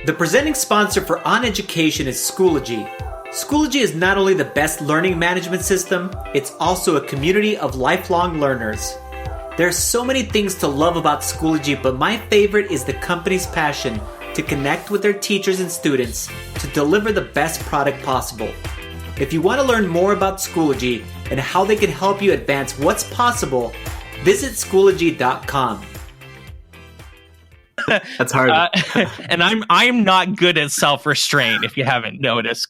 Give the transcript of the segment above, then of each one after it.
The presenting sponsor for On Education is Schoology. Schoology is not only the best learning management system, it's also a community of lifelong learners. There are so many things to love about Schoology, but my favorite is the company's passion to connect with their teachers and students to deliver the best product possible. If you want to learn more about Schoology and how they can help you advance what's possible, visit Schoology.com. That's hard. And I'm not good at self-restraint, if you haven't noticed.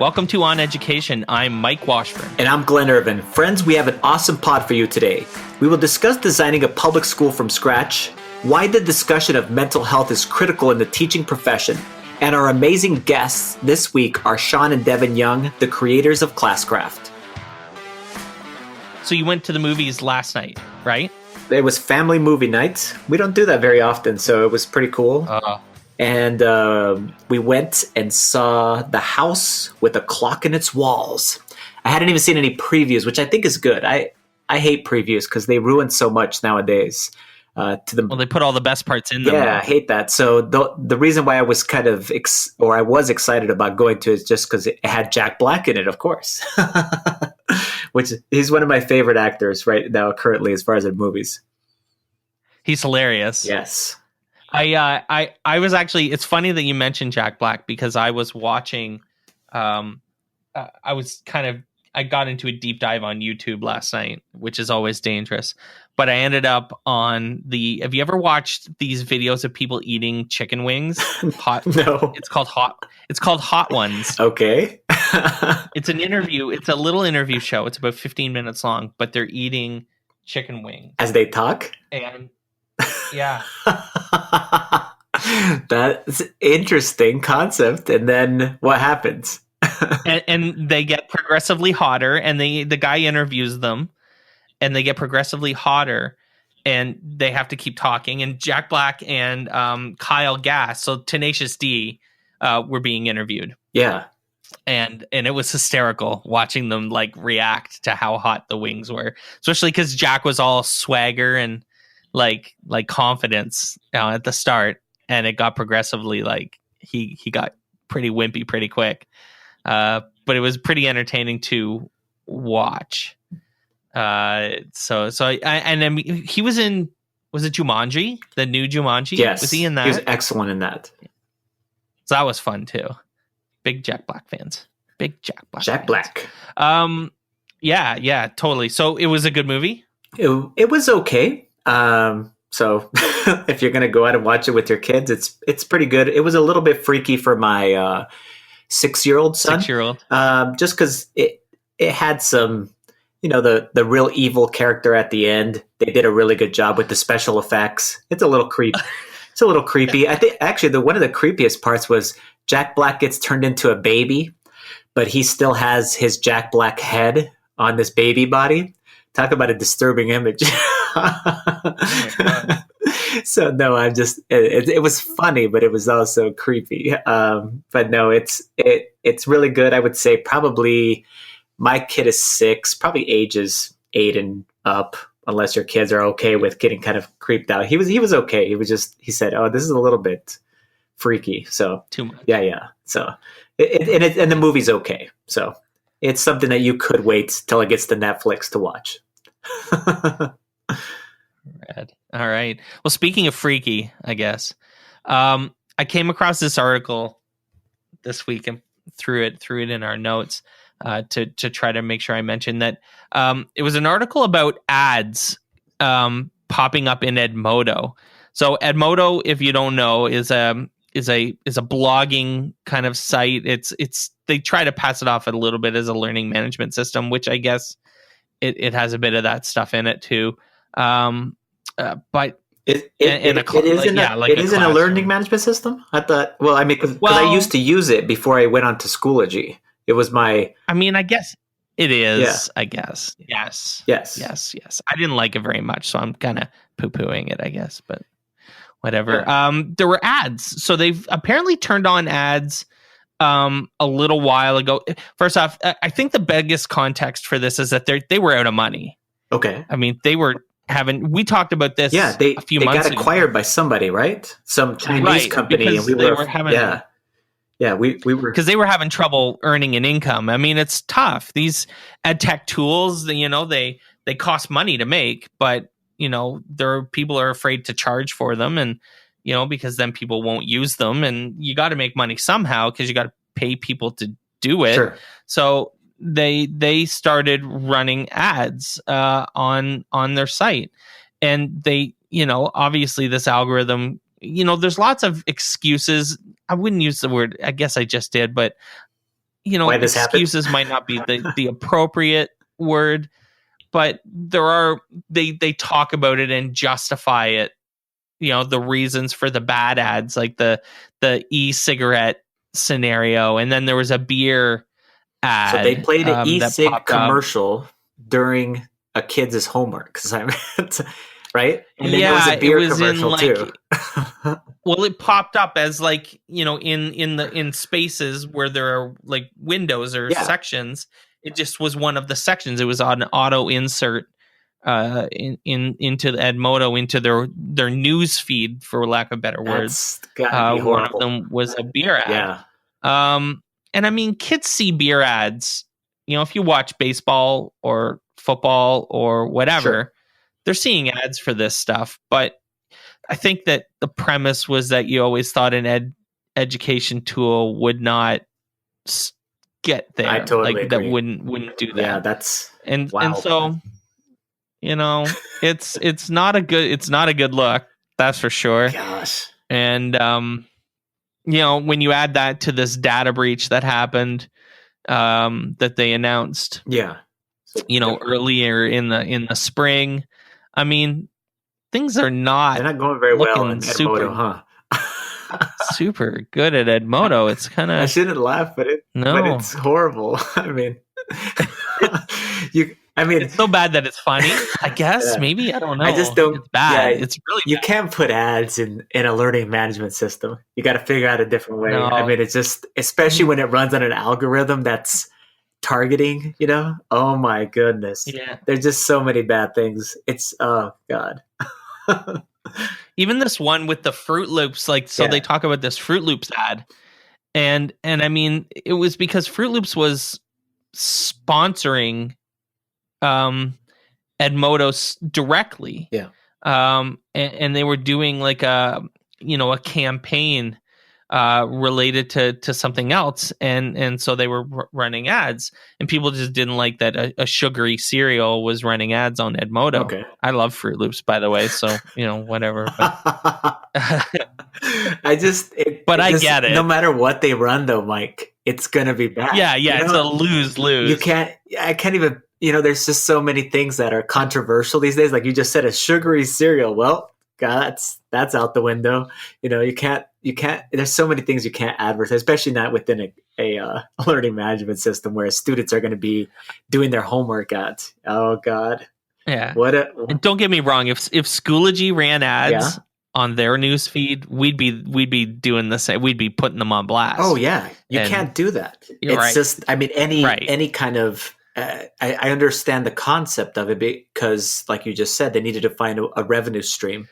Welcome to On Education. I'm Mike Washburn. And I'm Glen Irvin. Friends, we have an awesome pod for you today. We will discuss designing a public school from scratch, why the discussion of mental health is critical in the teaching profession, and our amazing guests this week are Shawn and Devin Young, the creators of Classcraft. So you went to the movies last night, right? It was family movie night. We don't do that very often, so it was pretty cool. And we went and saw The House with a Clock in Its Walls. I hadn't even seen any previews, which I think is good. I hate previews because they ruin so much nowadays. Well, they put all the best parts in them. Yeah, I hate that. So the reason why I was kind of I was excited about going to it is just because it had Jack Black in it, of course, which he's one of my favorite actors right now currently as far as in movies. He's hilarious. Yes. I was actually. It's funny that you mentioned Jack Black because I was watching. I got into a deep dive on YouTube last night, which is always dangerous. But I ended up on have you ever watched these videos of people eating chicken wings? No. It's called Hot Ones. Okay. It's an interview. It's a little interview show. It's about 15 minutes long, but they're eating chicken wings. As they talk? And yeah. That's interesting concept. And then what happens? and they get progressively hotter, and the guy interviews them, and they get progressively hotter, and they have to keep talking. And Jack Black and Kyle Gass, so Tenacious D, were being interviewed. Yeah. And it was hysterical watching them like react to how hot the wings were, especially because Jack was all swagger and like confidence at the start, and it got progressively like he got pretty wimpy pretty quick. But it was pretty entertaining to watch. Then he was in, was it Jumanji? The new Jumanji? Yes. Was he in that? He was excellent in that. So that was fun too. Big Jack Black fans. Jack Black. Yeah, totally. So it was a good movie? It was okay. So if you're going to go out and watch it with your kids, it's pretty good. It was a little bit freaky for my 6-year-old son. Just because it had some, the real evil character at the end. They did a really good job with the special effects. It's a little creepy. I think actually one of the creepiest parts was Jack Black gets turned into a baby, but he still has his Jack Black head on this baby body. Talk about a disturbing image. So no, it was funny, but it was also creepy. But no, it's really good. I would say probably my kid is 6, probably ages 8 and up, unless your kids are okay with getting kind of creeped out. He was okay. He said, "Oh, this is a little bit freaky." So too much. Yeah. So and the movie's okay. So it's something that you could wait till it gets to Netflix to watch. Rad. All right. Well, speaking of freaky, I guess I came across this article this week and threw it in our notes to try to make sure I mentioned that it was an article about ads popping up in Edmodo. So Edmodo, if you don't know, is a blogging kind of site. It's they try to pass it off a little bit as a learning management system, which I guess it has a bit of that stuff in it too. But it isn't a learning management system. I thought. Well, I mean, because I used to use it before I went on to Schoology. It was my. I mean, I guess it is. Yeah. I guess. Yes. I didn't like it very much, so I'm kind of poo-pooing it, I guess. But whatever. Yeah. There were ads, so they've apparently turned on ads a little while ago. First off, I think the biggest context for this is that they were out of money. Okay. I mean, they were we talked about this they a few months got acquired by somebody, right? Some Chinese company, because and they were having we were, because they were having trouble earning an income. I mean, it's tough. These ed tech tools, they cost money to make, but people are afraid to charge for them, and because then people won't use them, and you got to make money somehow because you got to pay people to do it. Sure. So they started running ads on their site, and they obviously this algorithm, there's lots of excuses. I wouldn't use the word, I guess I just did, but excuses might not be the appropriate word, but they talk about it and justify it, the reasons for the bad ads, like the e-cigarette scenario, and then there was a beer ad. So they played an e-cig commercial during a kid's homework, right? And then there was a beer commercial too. Well, it popped up as in spaces where there are like windows or sections. It just was one of the sections. It was on auto insert into the Edmodo, into their news feed, for lack of better words. One of them was a beer ad. Yeah. And I mean, kids see beer ads. If you watch baseball or football or whatever, they're seeing ads for this stuff. But I think that the premise was that you always thought an education tool would not get there. I totally agree. That wouldn't do that. Yeah, that's and so it's not a good look, that's for sure. Gosh. And when you add that to this data breach that happened, that they announced, earlier in the spring, I mean, things are not. They're not going very well in Edmodo, huh? Super good at Edmodo. It's kind of. I shouldn't laugh, but it's horrible. I mean, it's so bad that it's funny. I guess maybe, I don't know. I just don't. It's bad. It's really. You bad. can't put ads in a learning management system. You got to figure out a different way. No. I mean, it's just, especially when it runs on an algorithm that's targeting. Oh my goodness. Yeah. There's just so many bad things. It's God. Even this one with the Fruit Loops, they talk about this Fruit Loops ad, and I mean, it was because Fruit Loops was sponsoring Edmodo directly, and they were doing like a campaign related to something else, and so they were running ads, and people just didn't like that a sugary cereal was running ads on Edmodo. Okay. I love Fruit Loops, by the way, so whatever. But I get it. No matter what they run, though, Mike, it's gonna be bad. Yeah, it's a lose-lose. I can't even. There's just so many things that are controversial these days. Like you just said, a sugary cereal. Well, God, that's out the window. You can't. There's so many things you can't advertise, especially not within a learning management system where students are going to be doing their homework at. Oh God. Yeah. And don't get me wrong. If Schoology ran ads on their news feed, we'd be doing the same. We'd be putting them on blast. Oh yeah, you can't do that. It's just. I mean, any kind of. I understand the concept of it because, like you just said, they needed to find a revenue stream.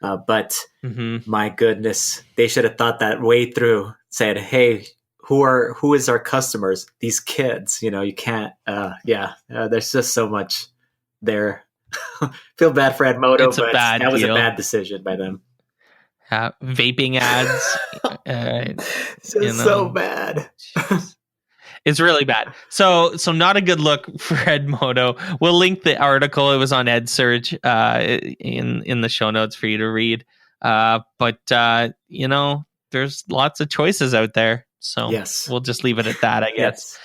But my goodness, they should have thought that way through. Said, "Hey, who is our customers? These kids. You can't. There's just so much there. Feel bad for Edmodo, but that was a bad decision by them. Vaping ads, just so bad." It's really bad. So not a good look for Edmodo. We'll link the article. It was on EdSurge in the show notes for you to read. But there's lots of choices out there. So we'll just leave it at that, I guess.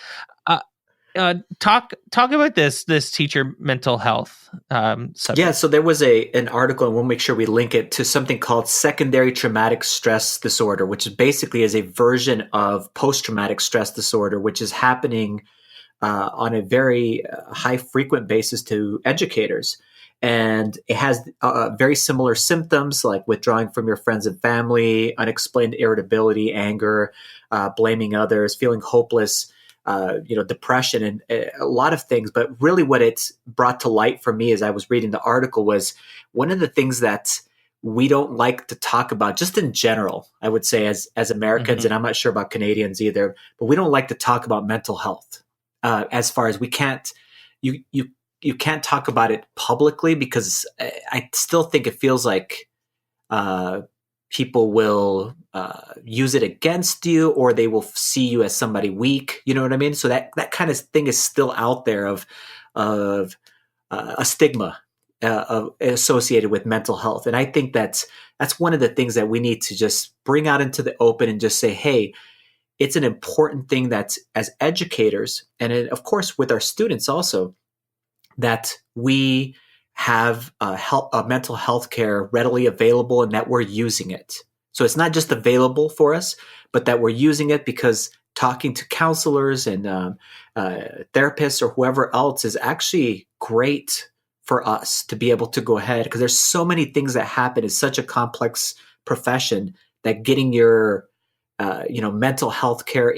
Talk about this teacher mental health subject. Yeah, so there was an article, and we'll make sure we link it to something called secondary traumatic stress disorder, which basically is a version of post-traumatic stress disorder, which is happening on a very high frequent basis to educators. And it has very similar symptoms like withdrawing from your friends and family, unexplained irritability, anger, blaming others, feeling hopeless. depression and a lot of things. But really what it's brought to light for me as I was reading the article was one of the things that we don't like to talk about just in general, I would say as Americans, and I'm not sure about Canadians either, but we don't like to talk about mental health as far as we can't, you can't talk about it publicly because I still think it feels like people will use it against you, or they will see you as somebody weak. You know what I mean? So that kind of thing is still out there of a stigma associated with mental health. And I think that's one of the things that we need to just bring out into the open and just say, hey, it's an important thing that as educators, and of course with our students also, that we have mental health care readily available and that we're using it. So it's not just available for us, but that we're using it because talking to counselors and therapists or whoever else is actually great for us to be able to go ahead, because there's so many things that happen. It's such a complex profession that getting your mental health care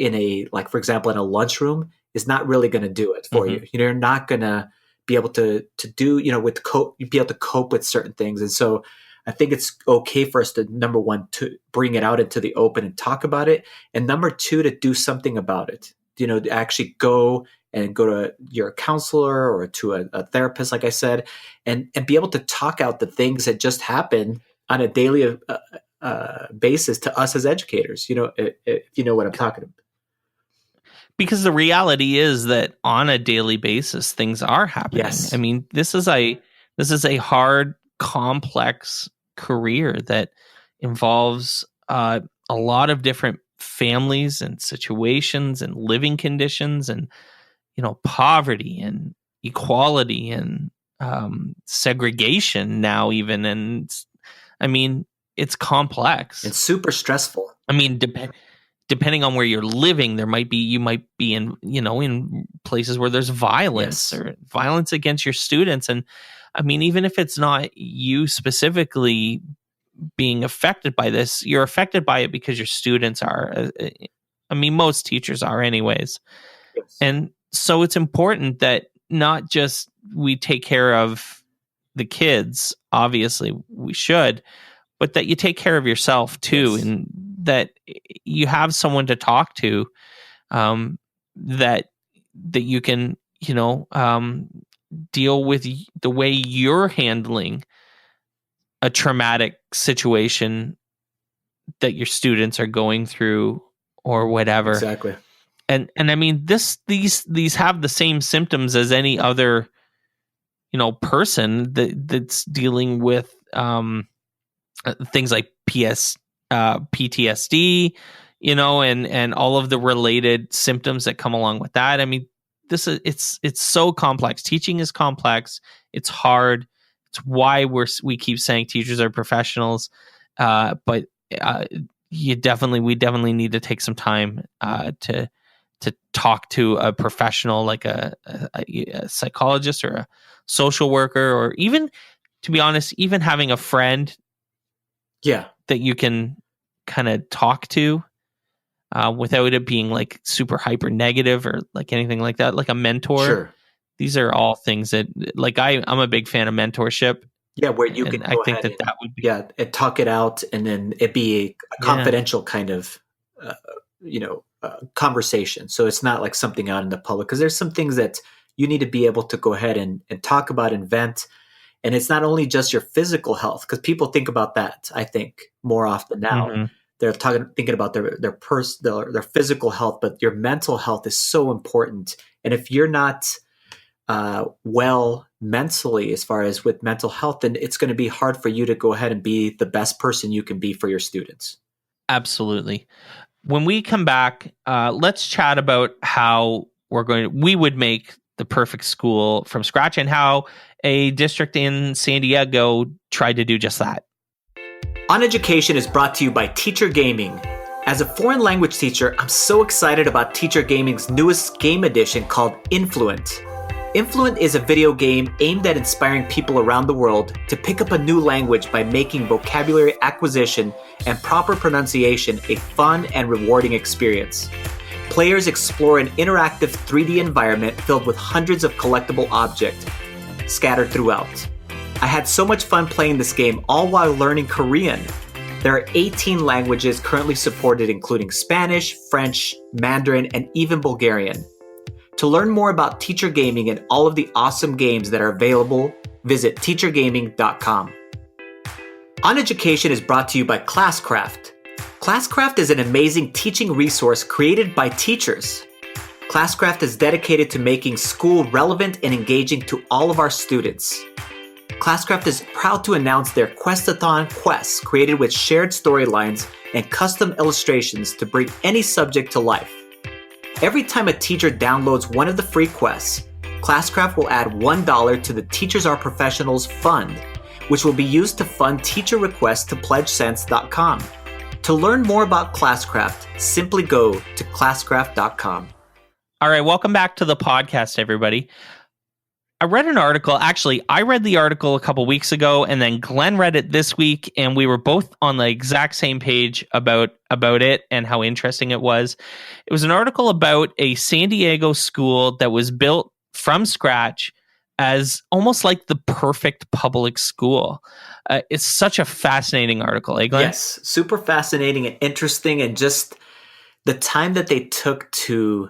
for example, in a lunchroom is not really going to do it for you. You're not going to be able to do, be able to cope with certain things. And so I think it's okay for us to, number one, to bring it out into the open and talk about it. And number two, to do something about it, to actually go to your counselor or to a therapist, like I said, and be able to talk out the things that just happen on a daily basis to us as educators, if you know what I'm talking about. Because the reality is that on a daily basis, things are happening. Yes. I mean, this is a hard, complex career that involves a lot of different families and situations and living conditions and, poverty and equality and segregation now even. And I mean, it's complex. It's super stressful. I mean, depending on where you're living, you might be in, in places where there's violence or violence against your students. And I mean, even if it's not you specifically being affected by this, you're affected by it because your students are. I mean, most teachers are anyways. Yes. And so it's important that not just we take care of the kids, obviously we should, but that you take care of yourself too. Yes. And that you have someone to talk to, that you can, deal with the way you're handling a traumatic situation that your students are going through or whatever. Exactly. And I mean, these have the same symptoms as any other, person that's dealing with things like PTSD, and all of the related symptoms that come along with that. I mean, it's so complex. Teaching is complex. It's hard. It's why we keep saying teachers are professionals. But we definitely need to take some time to talk to a professional like a psychologist or a social worker, or even, to be honest, even having a friend that you can kind of talk to without it being like super hyper negative or like anything like that, like a mentor. Sure. These are all things that, like, I'm a big fan of mentorship. Yeah, where you can go ahead that would be, and talk it out, and then it be a confidential kind of conversation. So it's not like something out in the public, because there's some things that you need to be able to go ahead and talk about and vent. And it's not only just your physical health, because people think about that, I think, more often now. Mm-hmm. They're thinking about their physical health, but your mental health is so important. And if you're not well mentally, as far as with mental health, then it's going to be hard for you to go ahead and be the best person you can be for your students. Absolutely. When we come back, let's chat about how we would make the perfect school from scratch, and how a district in San Diego tried to do just that. On Education is brought to you by Teacher Gaming. As a foreign language teacher, I'm so excited about Teacher Gaming's newest game edition called Influent. Influent is a video game aimed at inspiring people around the world to pick up a new language by making vocabulary acquisition and proper pronunciation a fun and rewarding experience. Players explore an interactive 3D environment filled with hundreds of collectible objects scattered throughout. I had so much fun playing this game, all while learning Korean. There are 18 languages currently supported, including Spanish, French, Mandarin, and even Bulgarian. To learn more about teacher gaming and all of the awesome games that are available, visit teachergaming.com. On Education is brought to you by Classcraft. Classcraft is an amazing teaching resource created by teachers. Classcraft is dedicated to making school relevant and engaging to all of our students. Classcraft is proud to announce their Questathon quests created with shared storylines and custom illustrations to bring any subject to life. Every time a teacher downloads one of the free quests, Classcraft will add $1 to the Teachers Are Professionals Fund, which will be used to fund teacher requests to pledgesense.com. To learn more about Classcraft, simply go to classcraft.com. All right, welcome back to the podcast, everybody. I read an article. Actually, I read the article a couple weeks ago, and then Glen read it this week, and we were both on the exact same page about it and how interesting it was. It was an article about a San Diego school that was built from scratch as almost like the perfect public school. It's such a fascinating article, eh, Glen? Yes, super fascinating and interesting, and just the time that they took to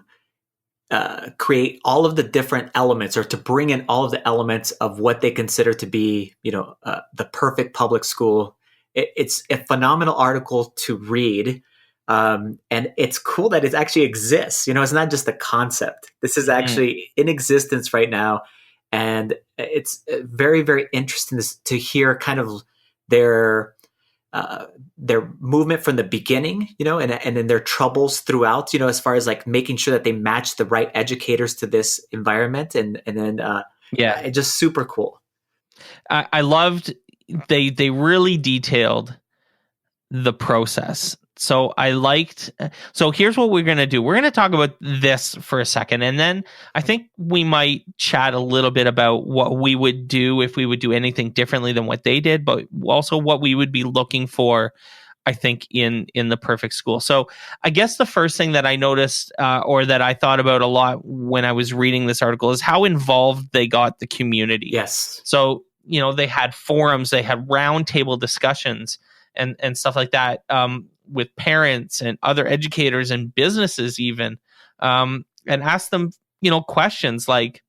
create all of the different elements, or to bring in all of the elements of what they consider to be, the perfect public school. It's a phenomenal article to read. And it's cool that it actually exists. It's not just a concept. This is actually in existence right now. And it's very, very interesting to hear kind of their movement from the beginning, and then their troubles throughout, as far as like making sure that they match the right educators to this environment, and then it's just super cool. I loved they really detailed the process. So here's what we're going to do. We're going to talk about this for a second, and then I think we might chat a little bit about what we would do if we would do anything differently than what they did, but also what we would be looking for, I think, in the perfect school. So I guess the first thing that I noticed or that I thought about a lot when I was reading this article is how involved they got the community. Yes. So, they had forums, they had roundtable discussions and stuff like that, with parents and other educators and businesses even, and ask them, questions like,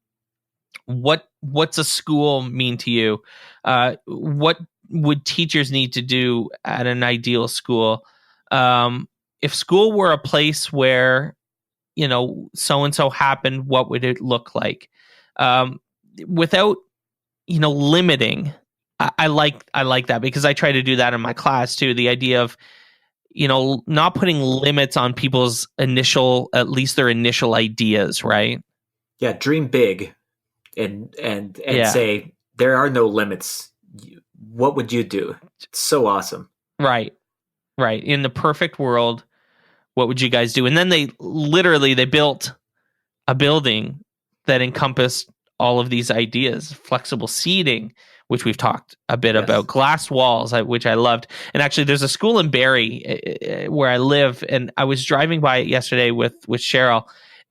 what's a school mean to you? What would teachers need to do at an ideal school? If school were a place where, so-and-so happened, what would it look like? Without, limiting. I like that, because I try to do that in my class too. The idea of, not putting limits on people's at least their initial ideas, right? Yeah, dream big, and say there are no limits. What would you do? It's so awesome. Right. In the perfect world, what would you guys do? And then they built a building that encompassed all of these ideas: flexible seating, which we've talked a bit about, glass walls, which I loved. And actually, there's a school in Barrie where I live, and I was driving by it yesterday with Cheryl,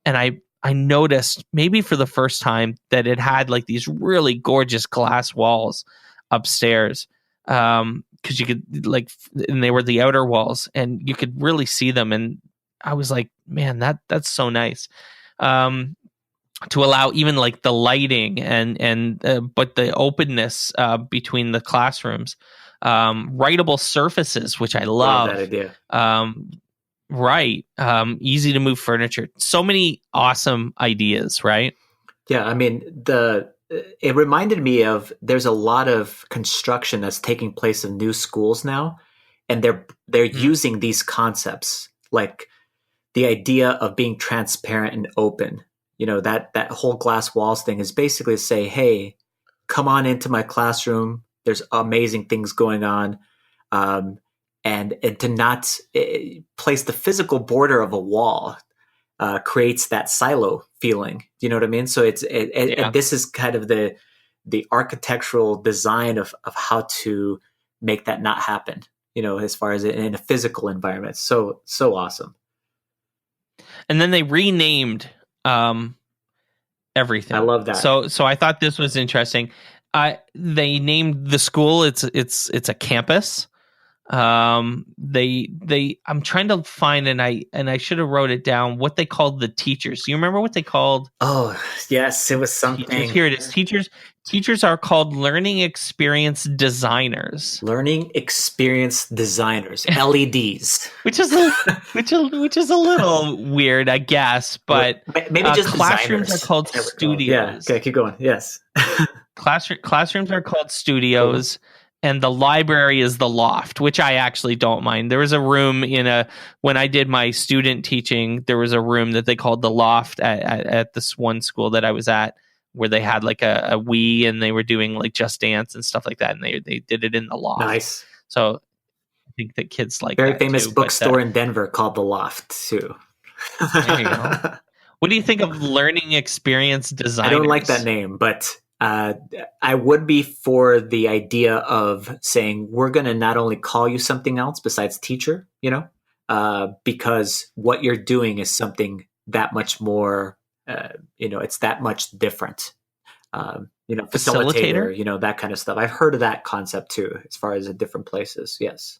and I noticed, maybe for the first time, that it had like these really gorgeous glass walls upstairs, because you could and they were the outer walls, and you could really see them. And I was like, man, that's so nice. To allow even like the lighting and but the openness between the classrooms, writable surfaces, which I love. That idea. Easy to move furniture. So many awesome ideas, right? Yeah, I mean, it reminded me of, there's a lot of construction that's taking place in new schools now, and they're using these concepts, like the idea of being transparent and open. That whole glass walls thing is basically to say, hey, come on into my classroom. There's amazing things going on. And to not place the physical border of a wall creates that silo feeling. You know what I mean? So and this is kind of the architectural design of how to make that not happen, as far as in a physical environment. So awesome. And then they renamed everything. I love that. So I thought this was interesting. They named the school. It's a campus. I'm trying to find, and I should have wrote it down, what they called the teachers. Do you remember what they called? Oh, yes, it was something. Teachers. Here it is. Teachers are called learning experience designers. Learning experience designers, LEDs. which is a little weird, I guess, but maybe just classrooms designers are called studios. Yeah, okay, keep going. Yes. Classrooms are called studios. Cool. And the library is the loft, which I actually don't mind. There was a room when I did my student teaching, there was a room that they called the loft at this one school that I was at, where they had like a Wii and they were doing like Just Dance and stuff like that. And they did it in the loft. Nice. So I think that kids like very that famous too, bookstore in Denver called the Loft too. There you go. What do you think of learning experience designers? I don't like that name, but I would be for the idea of saying we're going to not only call you something else besides teacher, because what you're doing is something that much more, it's that much different. Facilitator, that kind of stuff. I've heard of that concept too, as far as in different places. Yes.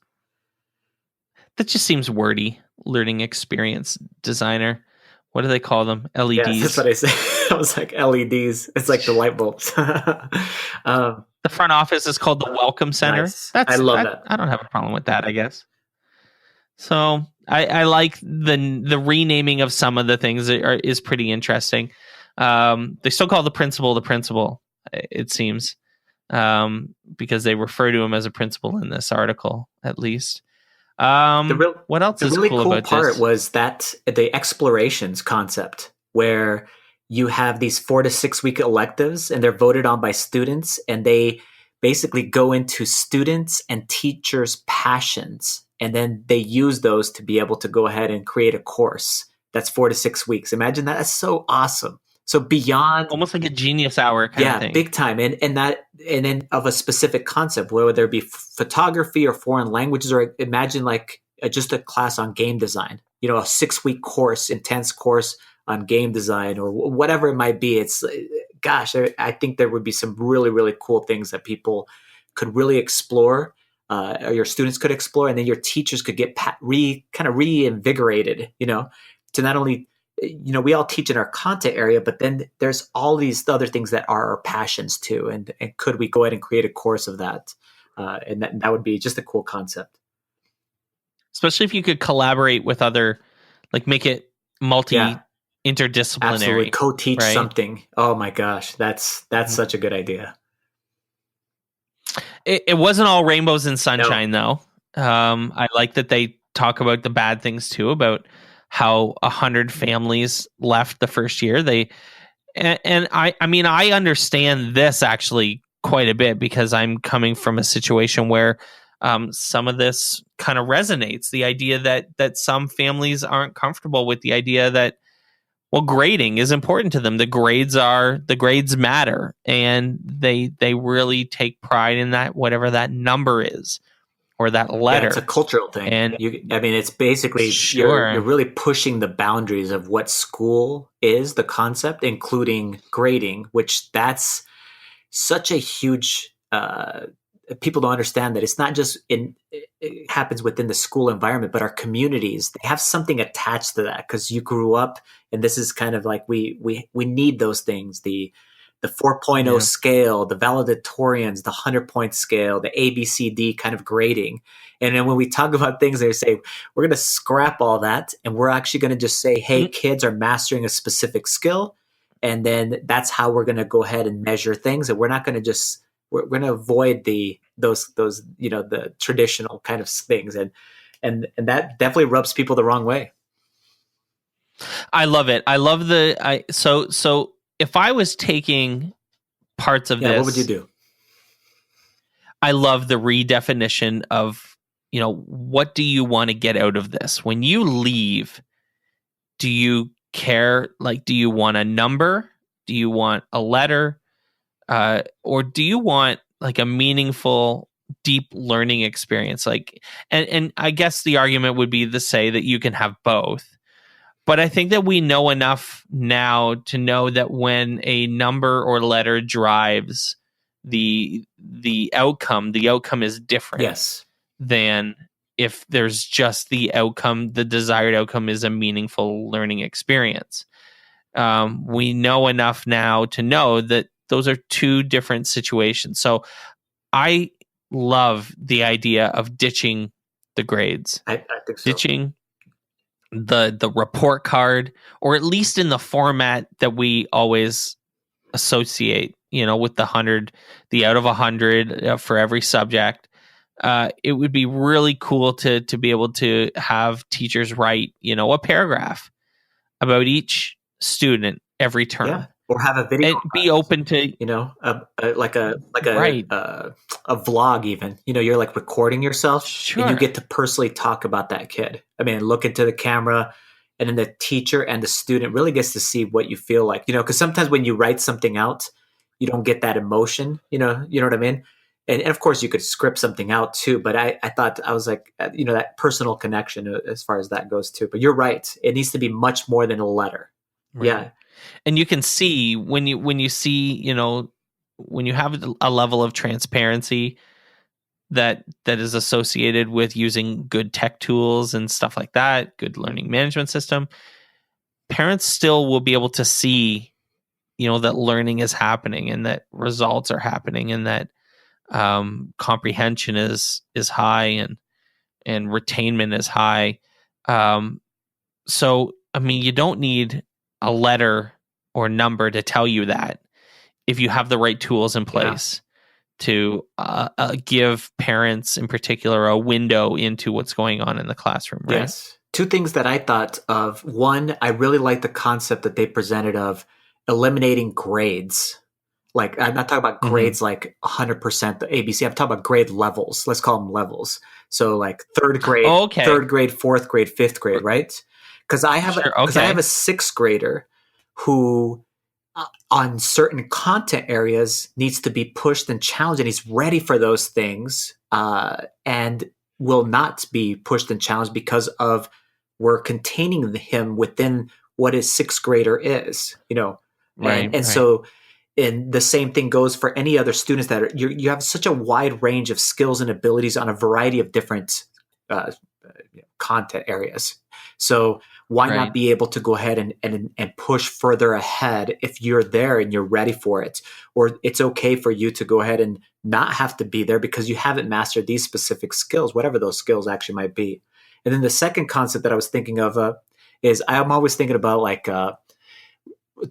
That just seems wordy. Learning experience designer. What do they call them? LEDs. Yeah, that's what I said. I was like, LEDs. It's like the light bulbs. The front office is called the Welcome Center. Nice. I love that. I don't have a problem with that, I guess. So I like the renaming of some of the things is pretty interesting. They still call the principal, it seems, because they refer to him as a principal in this article, at least. What else is really cool about part this? Was that the explorations concept, where you have these 4 to 6 week electives and they're voted on by students, and they basically go into students and teachers' passions, and then they use those to be able to go ahead and create a course that's 4 to 6 weeks. Imagine that. That's so awesome. So beyond, almost like a genius hour kind of thing. Yeah, big time. And then of a specific concept, whether it be photography or foreign languages, or imagine like just a class on game design, a 6-week course, intense course on game design, or whatever it might be. It's, gosh, I think there would be some really, really cool things that people could really explore, or your students could explore, and then your teachers could get kind of reinvigorated, to not only, we all teach in our content area, but then there's all these other things that are our passions too. And could we go ahead and create a course of that? And that would be just a cool concept. Especially if you could collaborate with other, like make it interdisciplinary. Absolutely. Co-teach right? something. Oh my gosh. That's such a good idea. It wasn't all rainbows and sunshine though. I like that they talk about the bad things too, about how 100 families left the first year. I understand this actually quite a bit, because I'm coming from a situation where some of this kind of resonates. The idea that some families aren't comfortable with the idea that, well, grading is important to them. The grades matter, and they really take pride in that, whatever that number is, or that letter. Yeah, it's a cultural thing. And it's basically, you're really pushing the boundaries of what school is, the concept, including grading, which that's such a huge, people don't understand that it's not just it happens within the school environment, but our communities, they have something attached to that, because you grew up, and this is kind of like, we need those things, the 4.0 scale, the valedictorians, the 100-point scale, the ABCD kind of grading. And then when we talk about things, they say, we're going to scrap all that, and we're actually going to just say, hey, kids are mastering a specific skill, and then that's how we're going to go ahead and measure things. And we're not going to just, we're going to avoid those the traditional kind of things. And that definitely rubs people the wrong way. I love it. I love so if I was taking parts of this, what would you do? I love the redefinition of, what do you want to get out of this? When you leave, do you care? Like, do you want a number? Do you want a letter? Or do you want like a meaningful, deep learning experience? Like, and I guess the argument would be to say that you can have both. But I think that we know enough now to know that when a number or letter drives the outcome is different. Yes. Than if there's just the outcome, the desired outcome is a meaningful learning experience. We know enough now to know that those are two different situations. So I love the idea of ditching the grades. I think so. Ditching the report card, or at least in the format that we always associate, with the 100, the out of 100 for every subject. It would be really cool to be able to have teachers write, a paragraph about each student every term. Yeah. Or have a video. And be open to, like a right. a vlog even. You're like recording yourself, sure. and you get to personally talk about that kid. I mean, look into the camera, and then the teacher and the student really gets to see what you feel like. Because sometimes when you write something out, you don't get that emotion. You know what I mean? And of course, you could script something out too. But I thought, I was like, that personal connection as far as that goes too. But you're right; it needs to be much more than a letter. Right. Yeah. And you can see when you see, when you have a level of transparency that is associated with using good tech tools and stuff like that, good learning management system, parents still will be able to see, that learning is happening and that results are happening and that comprehension is high and retainment is high. So, I mean, you don't need a letter or number to tell you that if you have the right tools in place to give parents in particular a window into what's going on in the classroom. Right? Yes. Two things that I thought of. One, I really like the concept that they presented of eliminating grades. Like, I'm not talking about grades like 100% the ABC. I'm talking about grade levels. Let's call them levels. So like third grade, fourth grade, fifth grade, right? Because I have a sixth grader who on certain content areas needs to be pushed and challenged, and he's ready for those things and will not be pushed and challenged because of we're containing him within what his sixth grader is, and so, and the same thing goes for any other students that are, you have such a wide range of skills and abilities on a variety of different content areas. So why not be able to go ahead and push further ahead if you're there and you're ready for it? Or it's okay for you to go ahead and not have to be there because you haven't mastered these specific skills, whatever those skills actually might be. And then the second concept that I was thinking of is I'm always thinking about like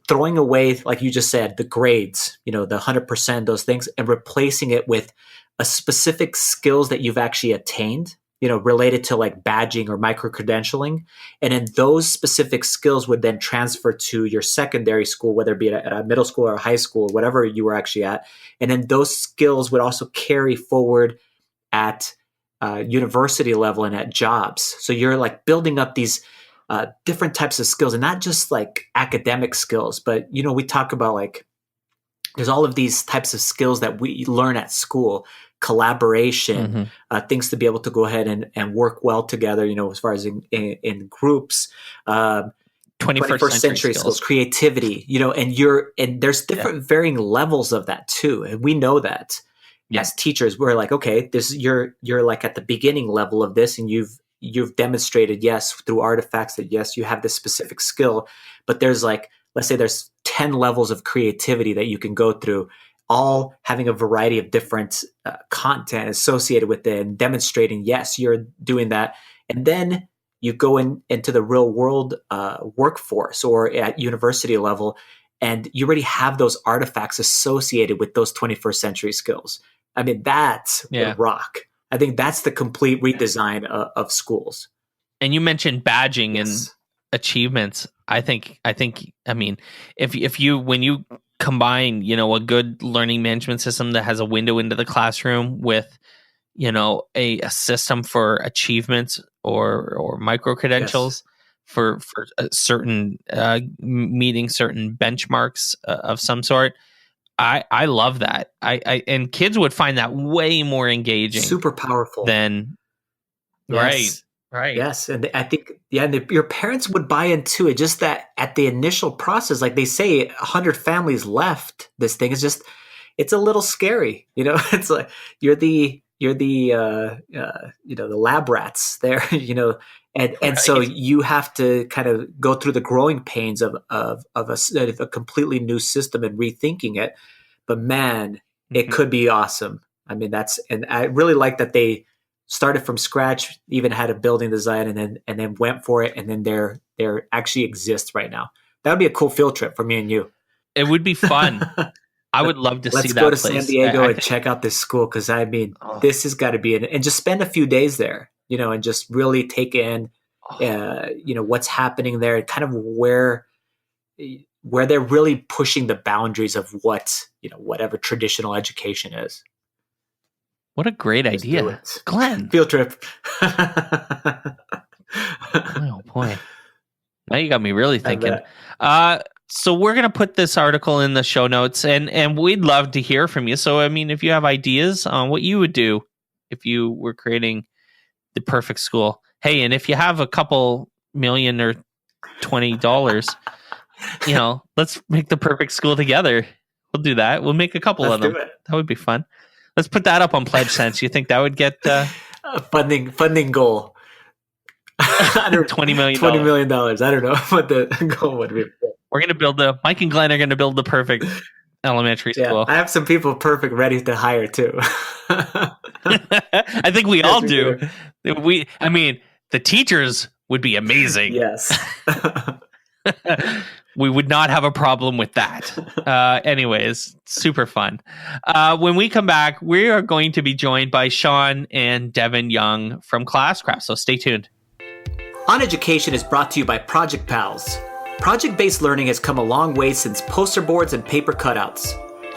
throwing away, like you just said, the grades, the 100%, those things, and replacing it with a specific skills that you've actually attained, related to like badging or micro-credentialing. And then those specific skills would then transfer to your secondary school, whether it be at a middle school or a high school, whatever you were actually at. And then those skills would also carry forward at university level and at jobs. So you're like building up these different types of skills, and not just like academic skills, but, we talk about like, there's all of these types of skills that we learn at school, collaboration, things to be able to go ahead and work well together, as far as in groups, 21st century skills, creativity, and there's different varying levels of that too. And we know that as teachers, we're like, okay, you're like at the beginning level of this, and you've demonstrated, yes, through artifacts that, yes, you have this specific skill, but there's like, let's say there's 10 levels of creativity that you can go through, all having a variety of different content associated with it and demonstrating, yes, you're doing that. And then you go into the real world workforce or at university level, and you already have those artifacts associated with those 21st century skills. I mean, that's the rock. I think that's the complete redesign of schools. And you mentioned badging and achievements. I mean, if you, when you combine, a good learning management system that has a window into the classroom with, a system for achievements or micro credentials for certain meeting certain benchmarks of some sort. I love that. And kids would find that way more engaging, super powerful than right. Right. Yes, and I think your parents would buy into it. Just that at the initial process, like they say, 100 families left. This thing is just it's a little scary. It's like the lab rats there. And so Right. you have to kind of go through the growing pains of a completely new system and rethinking it. But man, it could be awesome. I mean, and I really like that they started from scratch, even had a building design, and then went for it, and then they're actually exists right now. That would be a cool field trip for me and you. It would be fun. I would love to see Let's that go to place. San Diego and check out this school, because I mean, this has got to be and just spend a few days there, and just really take in, what's happening there, and kind of where they're really pushing the boundaries of what whatever traditional education is. What a great idea, Glen. Field trip. Oh boy, now you got me really thinking. So we're gonna put this article in the show notes, and we'd love to hear from you. So I mean, if you have ideas on what you would do if you were creating the perfect school, hey, and if you have a couple million or $20, let's make the perfect school together. We'll do that. We'll make a couple of them. That would be fun. Let's put that up on Pledge Sense. You think that would get funding goal? $20 million. $20 million. I don't know what the goal would be. We're gonna build Mike and Glenn are gonna build the perfect elementary school. I have some people perfect ready to hire too. I think we all do. I mean, the teachers would be amazing. Yes. We would not have a problem with that. Anyways, super fun. When we come back, we are going to be joined by Shawn and Devin Young from Classcraft. So stay tuned. On Education is brought to you by Project Pals. Project-based learning has come a long way since poster boards and paper cutouts.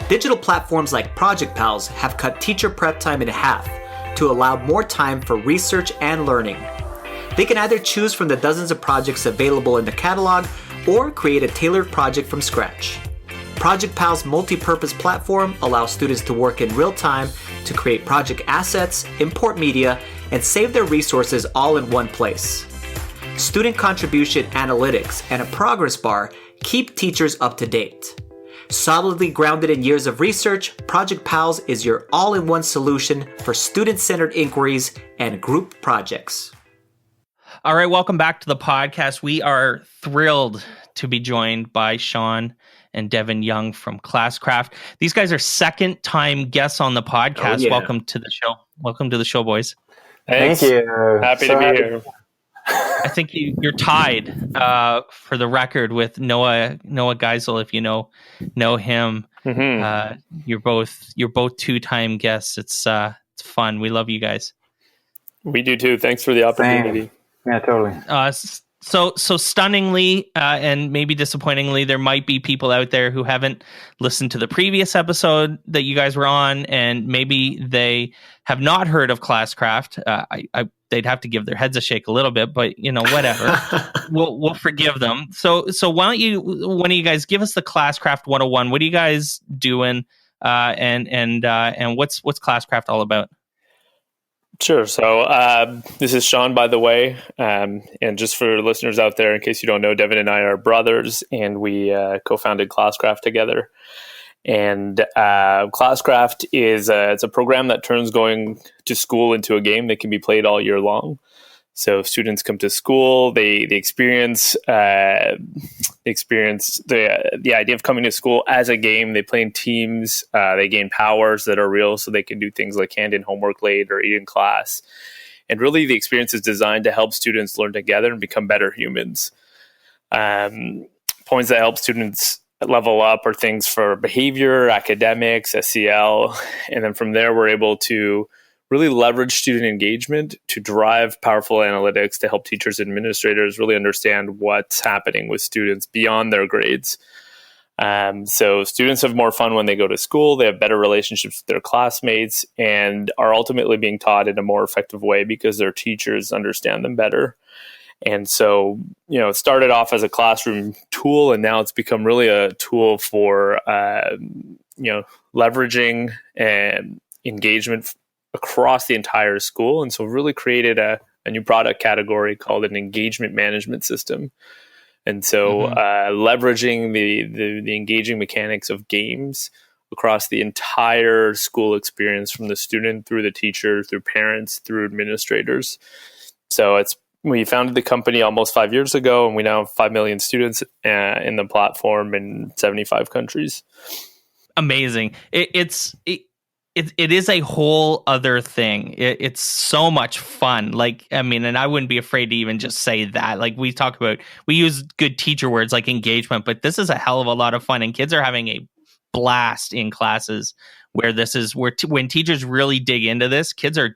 Digital platforms like Project Pals have cut teacher prep time in half to allow more time for research and learning. They can either choose from the dozens of projects available in the catalog or create a tailored project from scratch. Project Pal's multi-purpose platform allows students to work in real time to create project assets, import media, and save their resources all in one place. Student contribution analytics and a progress bar keep teachers up to date. Solidly grounded in years of research, Project Pals is your all-in-one solution for student-centered inquiries and group projects. All right, welcome back to the podcast. We are thrilled to be joined by Shawn and Devin Young from Classcraft. These guys are second-time guests on the podcast. Oh, yeah. Welcome to the show. Welcome to the show, boys. Thanks. Thank you. Happy to be here. I think you're tied for the record with Noah Geisel. If you know him, you're both two-time guests. It's fun. We love you guys. We do too. Thanks for the opportunity. Yeah, totally. So stunningly and maybe disappointingly, there might be people out there who haven't listened to the previous episode that you guys were on, and maybe they have not heard of Classcraft. They'd have to give their heads a shake a little bit, but whatever. we'll forgive them. So why don't one of you guys give us the Classcraft 101? What are you guys doing? And what's Classcraft all about? Sure. So this is Shawn, by the way. And just for listeners out there, in case you don't know, Devin and I are brothers, and we co-founded Classcraft together. And Classcraft is it's a program that turns going to school into a game that can be played all year long. So students come to school, they experience the idea of coming to school as a game. They play in teams, they gain powers that are real, so they can do things like hand in homework late or eat in class. And really, the experience is designed to help students learn together and become better humans. Points that help students level up are things for behavior, academics, SEL, and then from there, we're able to really leverage student engagement to drive powerful analytics to help teachers and administrators really understand what's happening with students beyond their grades. So students have more fun when they go to school, they have better relationships with their classmates, and are ultimately being taught in a more effective way because their teachers understand them better. And so, it started off as a classroom tool, and now it's become really a tool for, leveraging engagement across the entire school. And so really created a a new product category called an engagement management system. And so leveraging the engaging mechanics of games across the entire school experience, from the student through the teacher, through parents, through administrators. So we founded the company almost 5 years ago, and we now have 5 million students in the platform in 75 countries. Amazing. It is a whole other thing. It's so much fun. Like, I mean, and I wouldn't be afraid to even just say that. Like, we use good teacher words like engagement, but this is a hell of a lot of fun, and kids are having a blast in classes where when teachers really dig into this, kids are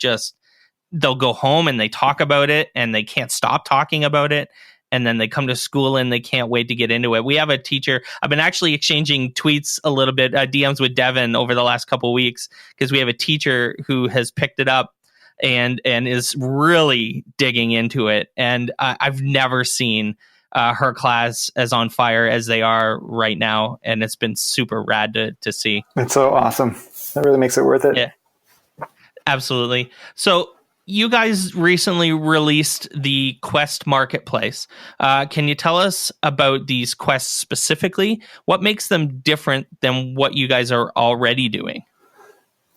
they'll go home and they talk about it and they can't stop talking about it. And then they come to school and they can't wait to get into it. We have a teacher. I've been actually exchanging tweets a little bit, DMs with Devin over the last couple of weeks, because we have a teacher who has picked it up and is really digging into it. And I've never seen her class as on fire as they are right now. And it's been super rad to see. It's so awesome. That really makes it worth it. Yeah, absolutely. So you guys recently released the Quest Marketplace. Can you tell us about these quests specifically? What makes them different than what you guys are already doing?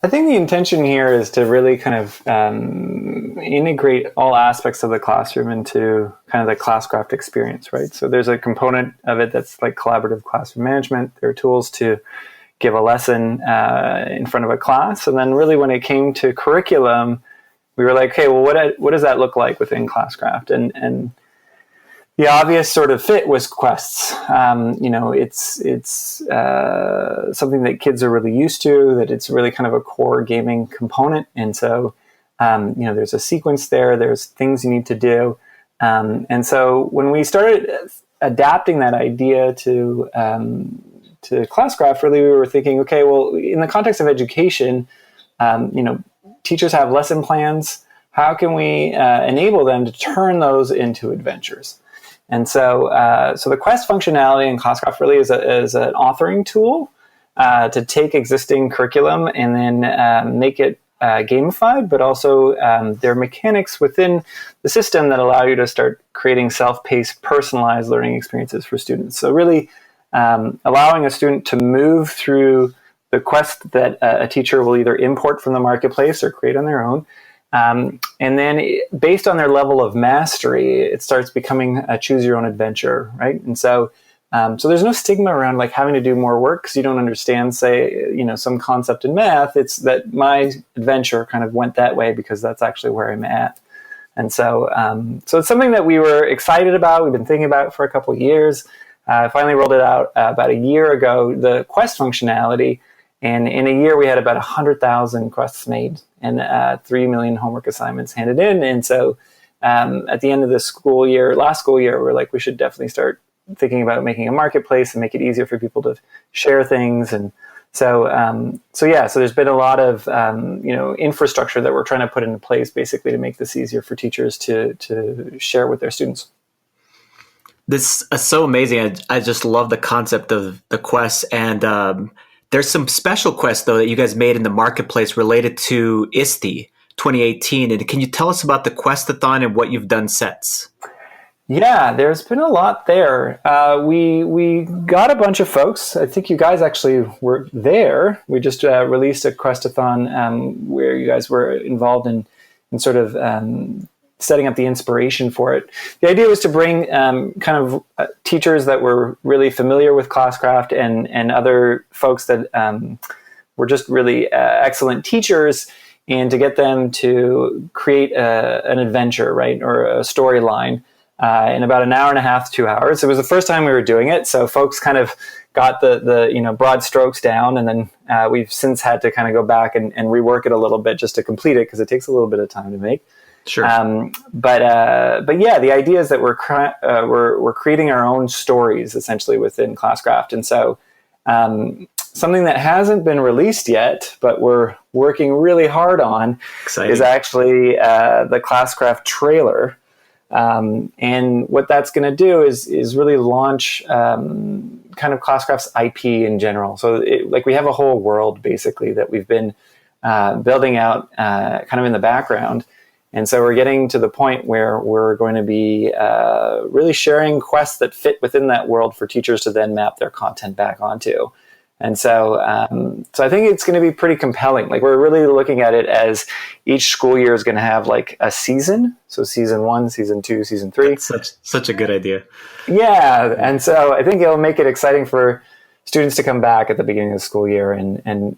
I think the intention here is to really kind of integrate all aspects of the classroom into kind of the Classcraft experience, right? So there's a component of it that's like collaborative classroom management. There are tools to give a lesson in front of a class. And then really when it came to curriculum, we were like, hey, well, what does that look like within Classcraft? And the obvious sort of fit was quests. It's something that kids are really used to, that it's really kind of a core gaming component. And so, there's a sequence there, there's things you need to do. And so when we started adapting that idea to Classcraft, really we were thinking, okay, well, in the context of education, teachers have lesson plans. How can we enable them to turn those into adventures? And so the Quest functionality in Classcraft really is an authoring tool to take existing curriculum and then make it gamified, but also there are mechanics within the system that allow you to start creating self-paced, personalized learning experiences for students. So really allowing a student to move through the quest that a teacher will either import from the marketplace or create on their own. And then based on their level of mastery, it starts becoming a choose your own adventure, right? And so there's no stigma around like having to do more work because you don't understand, say, some concept in math. It's that my adventure kind of went that way because that's actually where I'm at. And so it's something that we were excited about. We've been thinking about it for a couple of years. Finally rolled it out about a year ago, the Quest functionality. And in a year, we had about 100,000 quests made and 3 million homework assignments handed in. And so at the end of the last school year, we're like, we should definitely start thinking about making a marketplace and make it easier for people to share things. And so there's been a lot of, infrastructure that we're trying to put into place basically to make this easier for teachers to share with their students. This is so amazing. I just love the concept of the quests. And there's some special quests, though, that you guys made in the marketplace related to ISTE 2018. And can you tell us about the Questathon and what you've done since? Yeah, there's been a lot there. We got a bunch of folks. I think you guys actually were there. We just released a Questathon where you guys were involved in sort of setting up the inspiration for it. The idea was to bring kind of teachers that were really familiar with Classcraft and other folks that were just really excellent teachers, and to get them to create an adventure, right, or a storyline in about an hour and a half to 2 hours. It was the first time we were doing it, so folks kind of got the broad strokes down, and then we've since had to kind of go back and rework it a little bit just to complete it because it takes a little bit of time to make. Sure. But yeah, the idea is that we're creating our own stories essentially within Classcraft, and so something that hasn't been released yet, but we're working really hard on, is actually the Classcraft trailer. And what that's going to do is really launch kind of Classcraft's IP in general. So we have a whole world basically that we've been building out kind of in the background. And so we're getting to the point where we're going to be really sharing quests that fit within that world for teachers to then map their content back onto. And so I think it's going to be pretty compelling. Like, we're really looking at it as each school year is going to have like a season. So season 1, season 2, season 3. That's such a good idea. Yeah. And so I think it'll make it exciting for students to come back at the beginning of the school year and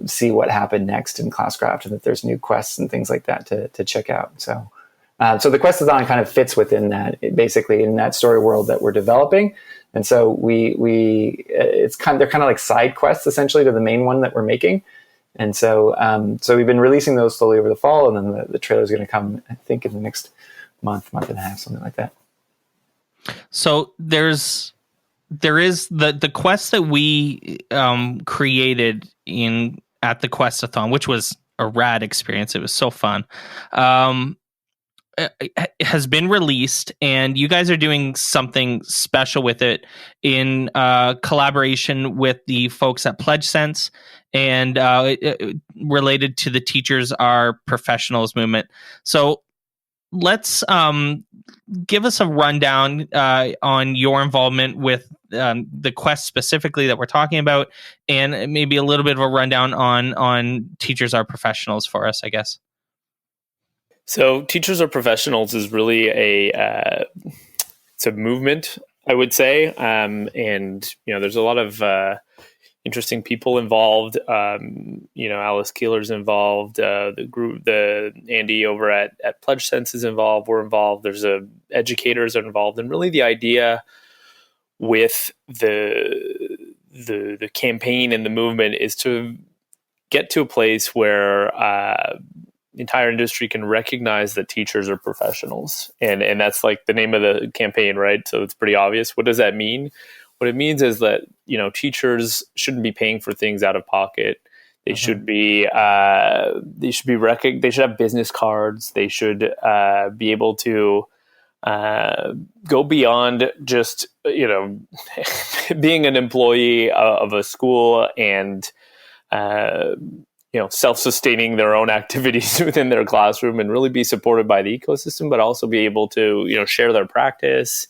see what happened next in Classcraft, and that there's new quests and things like that to check out. So the Questathon kind of fits within that, basically in that story world that we're developing. And so they're kind of like side quests essentially to the main one that we're making. And so we've been releasing those slowly over the fall, and then the trailer is going to come, I think, in the next month and a half, something like that. So there is the quest that we created at the Questathon, which was a rad experience. It was so fun. Has been released, and you guys are doing something special with it in collaboration with the folks at Pledge Sense, and related to the Teachers Are Professionals movement. So let's give us a rundown on your involvement with the quest specifically that we're talking about, and maybe a little bit of a rundown on Teachers Are Professionals for us, I guess. So Teachers Are Professionals is really it's a movement, I would say. And, there's a lot of interesting people involved. Alice Keeler's involved, the Andy over at Pledge Sense is involved. We're involved. There's educators are involved. And really the idea with the campaign and the movement is to get to a place where the entire industry can recognize that teachers are professionals. And that's like the name of the campaign, right? So it's pretty obvious. What does that mean? What it means is that, teachers shouldn't be paying for things out of pocket. They should be, they should have business cards. They should be able to go beyond just, being an employee of a school and, self-sustaining their own activities within their classroom, and really be supported by the ecosystem, but also be able to, share their practice.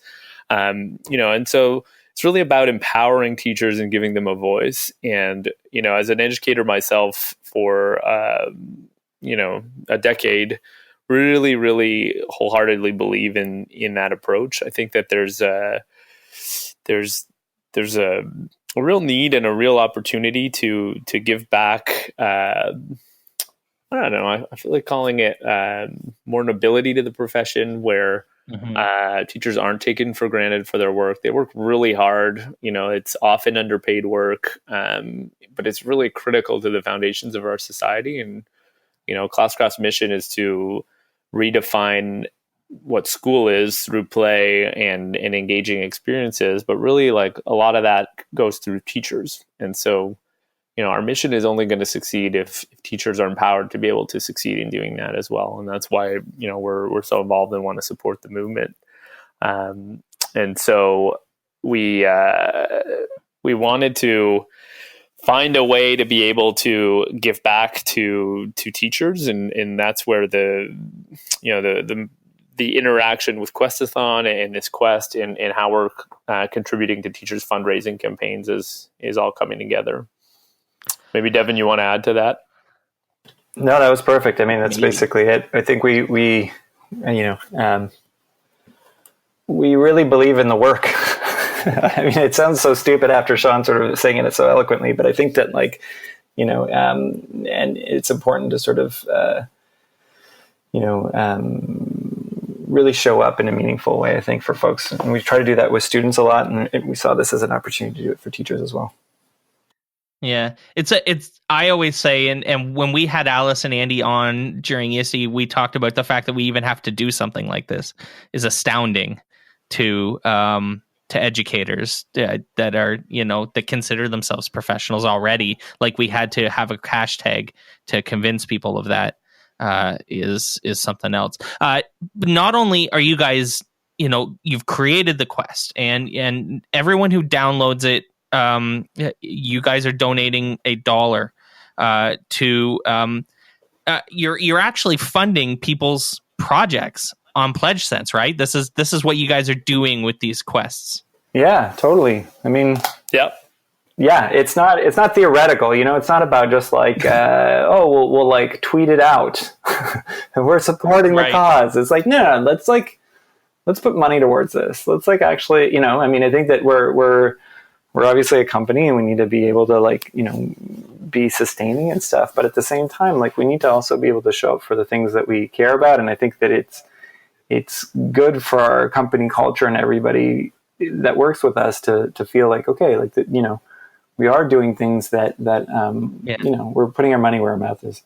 And so it's really about empowering teachers and giving them a voice. And, as an educator myself for, a decade, really, really wholeheartedly believe in that approach. I think that there's a real need and a real opportunity to give back. I don't know. I feel like calling it more nobility to the profession, where teachers aren't taken for granted for their work. They work really hard. It's often underpaid work, but it's really critical to the foundations of our society. And Classcraft's mission is to redefine what school is through play and engaging experiences, but really, like, a lot of that goes through teachers. And so, our mission is only going to succeed if teachers are empowered to be able to succeed in doing that as well. And that's why, we're so involved and want to support the movement. And so we wanted to find a way to be able to give back to teachers. And that's where the interaction with Questathon and this quest and how we're contributing to teachers' fundraising campaigns is all coming together. Maybe Devin, you want to add to that? No, that was perfect. I mean, that's basically it. I think we really believe in the work. I mean, it sounds so stupid after Shawn sort of saying it so eloquently, but I think that, and it's important to sort of, really show up in a meaningful way, I think, for folks. And we try to do that with students a lot, and we saw this as an opportunity to do it for teachers as well. Yeah, I always say, and when we had Alice and Andy on during ISSE, we talked about the fact that we even have to do something like this is astounding to educators that are, that consider themselves professionals already. Like, we had to have a hashtag to convince people of that. Is something else. Not only are you guys, you've created the quest, and everyone who downloads it, you guys are donating $1 to. You're actually funding people's projects on Pledge Sense, right? This is what you guys are doing with these quests. Yeah, totally. I mean, Yep. Yeah, it's not theoretical, it's not about just like, we'll like tweet it out and we're supporting the cause. It's like, no, let's put money towards this. Let's like actually, I mean, I think that we're obviously a company and we need to be able to like, be sustaining and stuff. But at the same time, like we need to also be able to show up for the things that we care about. And I think that it's good for our company culture and everybody that works with us to feel like, okay, like that, we are doing things that we're putting our money where our mouth is.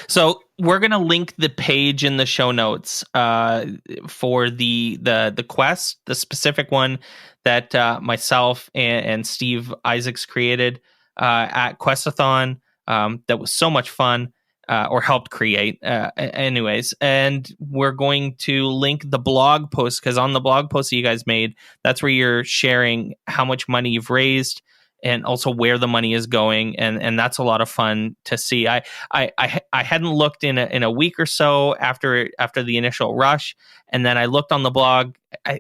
So we're going to link the page in the show notes for the quest, the specific one that myself and Steve Isaacs created at Questathon. That was so much fun, or helped create. Anyways, and we're going to link the blog post, because on the blog post that you guys made, that's where you're sharing how much money you've raised and also where the money is going, and that's a lot of fun to see. I hadn't looked in a week or so after the initial rush, and then I looked on the blog.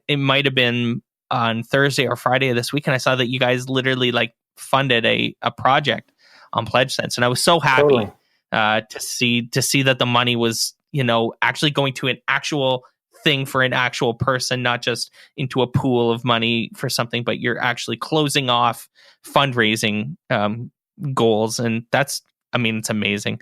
It might have been on Thursday or Friday of this week, and I saw that you guys literally like funded a project on Pledge Sense, and I was so happy to see that the money was actually going to an actual thing for an actual person, not just into a pool of money for something, but you're actually closing off fundraising goals, and it's amazing.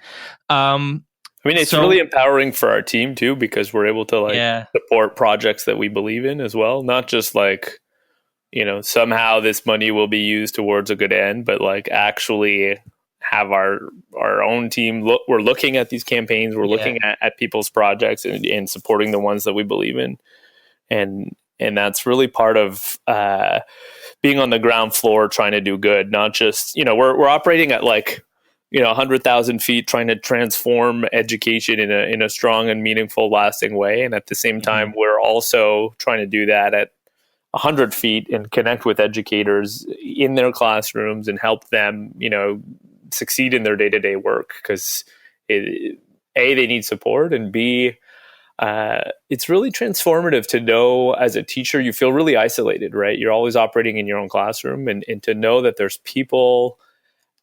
It's really empowering for our team too, because we're able to support projects that we believe in as well, not just like somehow this money will be used towards a good end, but like actually have our own team we're looking at these campaigns, we're looking at people's projects and supporting the ones that we believe in, and that's really part of being on the ground floor trying to do good, not just we're operating at like 100,000 feet trying to transform education in a strong and meaningful, lasting way, and at the same time we're also trying to do that at 100 feet and connect with educators in their classrooms and help them succeed in their day-to-day work, because A, they need support, and B, it's really transformative to know as a teacher you feel really isolated, right? You're always operating in your own classroom, and to know that there's people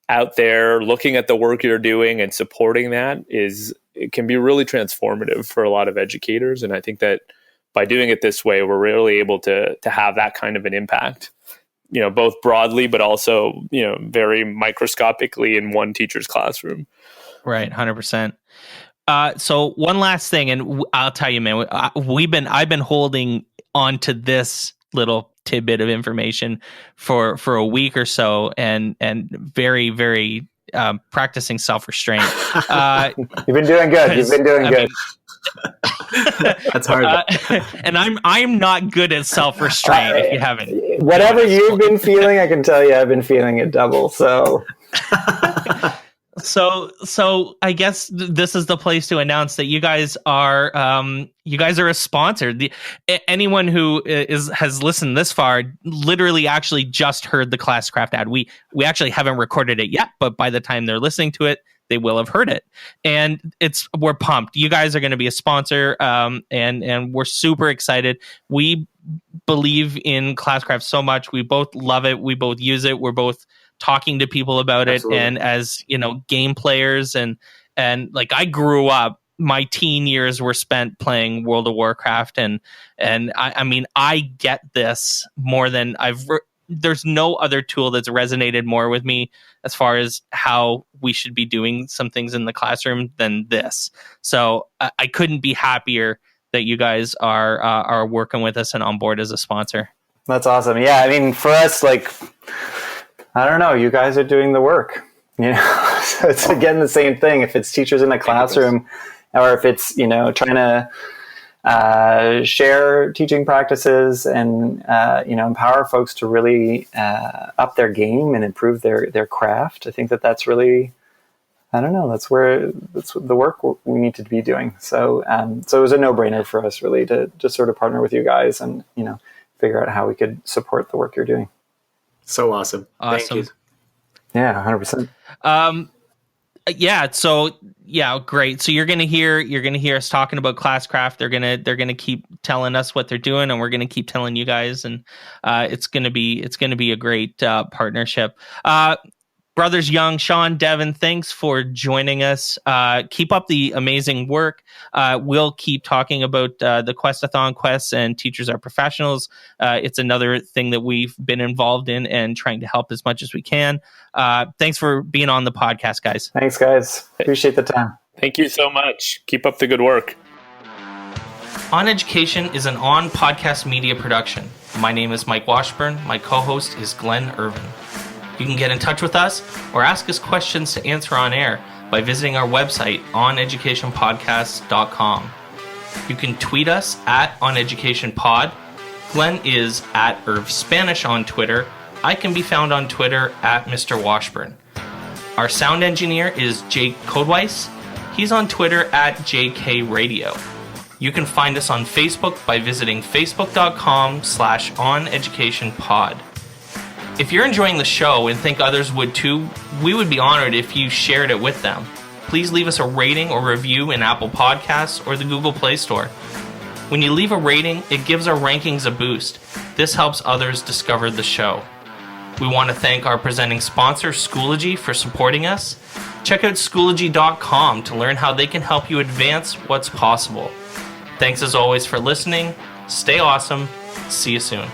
out there looking at the work you're doing and supporting that it can be really transformative for a lot of educators. And I think that by doing it this way, we're really able to have that kind of an impact, both broadly, but also, very microscopically in one teacher's classroom. Right. 100%. So one last thing, and I'll tell you, man, I've been holding on to this little tidbit of information for a week or so, and very, very practicing self-restraint. You've been doing good. You've been doing good. That's hard. And I'm not good at self-restraint, if you haven't. Whatever you've been feeling, I can tell you I've been feeling it double. So So I guess this is the place to announce that you guys are a sponsor. Anyone who has listened this far literally actually just heard the Classcraft ad. We actually haven't recorded it yet, but by the time they're listening to it, they will have heard it. And we're pumped. You guys are going to be a sponsor, and we're super excited. We believe in Classcraft so much. We both love it. We both use it. We're both talking to people about Absolutely. it, and as game players, and like I grew up, my teen years were spent playing World of Warcraft, and I get this more than there's no other tool that's resonated more with me as far as how we should be doing some things in the classroom than this. So I couldn't be happier that you guys are working with us and on board as a sponsor. That's awesome. Yeah, I mean, for us, like, I don't know, you guys are doing the work, so it's again the same thing. If it's teachers in a classroom, or if it's, trying to share teaching practices and, empower folks to really up their game and improve their craft. I think that's really, that's the work we need to be doing. So, so it was a no-brainer for us really to just sort of partner with you guys and, figure out how we could support the work you're doing. So awesome. Thank you. Yeah, 100%. Great. So you're gonna hear us talking about Classcraft. They're gonna keep telling us what they're doing, and we're gonna keep telling you guys, and it's gonna be a great partnership. Brothers Young, Sean, Devin, thanks for joining us. Keep up the amazing work. We'll keep talking about the Questathon quests and Teachers Are Professionals. It's another thing that we've been involved in and trying to help as much as we can. Thanks for being on the podcast, guys. Thanks, guys. Appreciate the time. Thank you so much. Keep up the good work. On Education is an on-podcast media production. My name is Mike Washburn. My co-host is Glen Irvin. You can get in touch with us or ask us questions to answer on air by visiting our website, oneducationpodcast.com. You can tweet us at oneducationpod. Glenn is at Irv Spanish on Twitter. I can be found on Twitter at Mr. Washburn. Our sound engineer is Jake Codeweiss. He's on Twitter at JK Radio. You can find us on Facebook by visiting facebook.com/oneducationpod. If you're enjoying the show and think others would too, we would be honored if you shared it with them. Please leave us a rating or review in Apple Podcasts or the Google Play Store. When you leave a rating, it gives our rankings a boost. This helps others discover the show. We want to thank our presenting sponsor, Schoology, for supporting us. Check out Schoology.com to learn how they can help you advance what's possible. Thanks as always for listening. Stay awesome. See you soon.